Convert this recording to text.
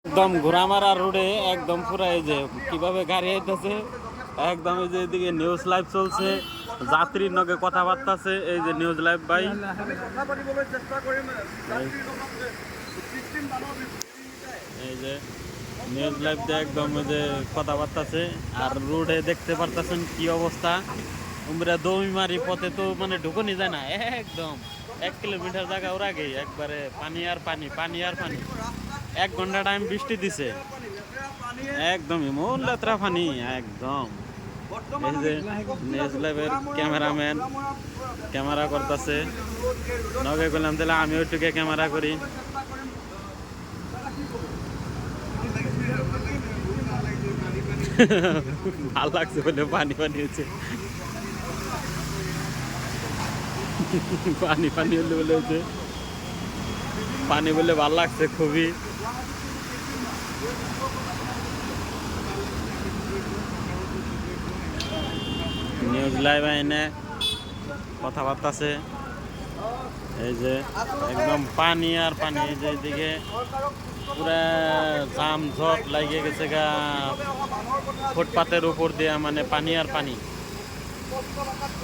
একদম ঘোড়ামারা রোডে একদম পুরো এই যে কিভাবে গাড়ি আইতেছে একদম এই যে এদিকে নিউজ লাইভ চলছে যাত্রীর নগে কথাবার্তা আছে এই যে নিউজ লাইভ ভাই এই যে নিউজ লাইভ দিয়ে একদম এই যে কথাবার্তা আছে আর রোডে দেখতে পারতেছেন কি অবস্থা তোমরা দৌমিমারি পথে তো মানে ঢুকনি যায় না একদম 1 কিলোমিটার জায়গা ওর আগেই একবারে পানি আর পানি পানি আর পানি 1 ঘন্টা টাইম বৃষ্টি দিছে একদম মূল যাত্রা পানি একদম এই যে নিউজ লাইভের ক্যামেরাম্যান ক্যামেরা করতেছে নগে বললাম তাহলে আমি ওইটুকে ক্যামেরা করি ভাল লাগছে বলে পানি পানি হচ্ছে পানি পানি হলে বলে হচ্ছে পানি বলে ভাল লাগছে খুবই নিউজ লাইভ আইনে কথাবার্তা আছে এই যে একদম পানি আর পানি এই যে এদিকে পুরা জাম ঝট লাগিয়ে গেছে গা ফুটপাতের উপর দিয়ে মানে পানি আর পানি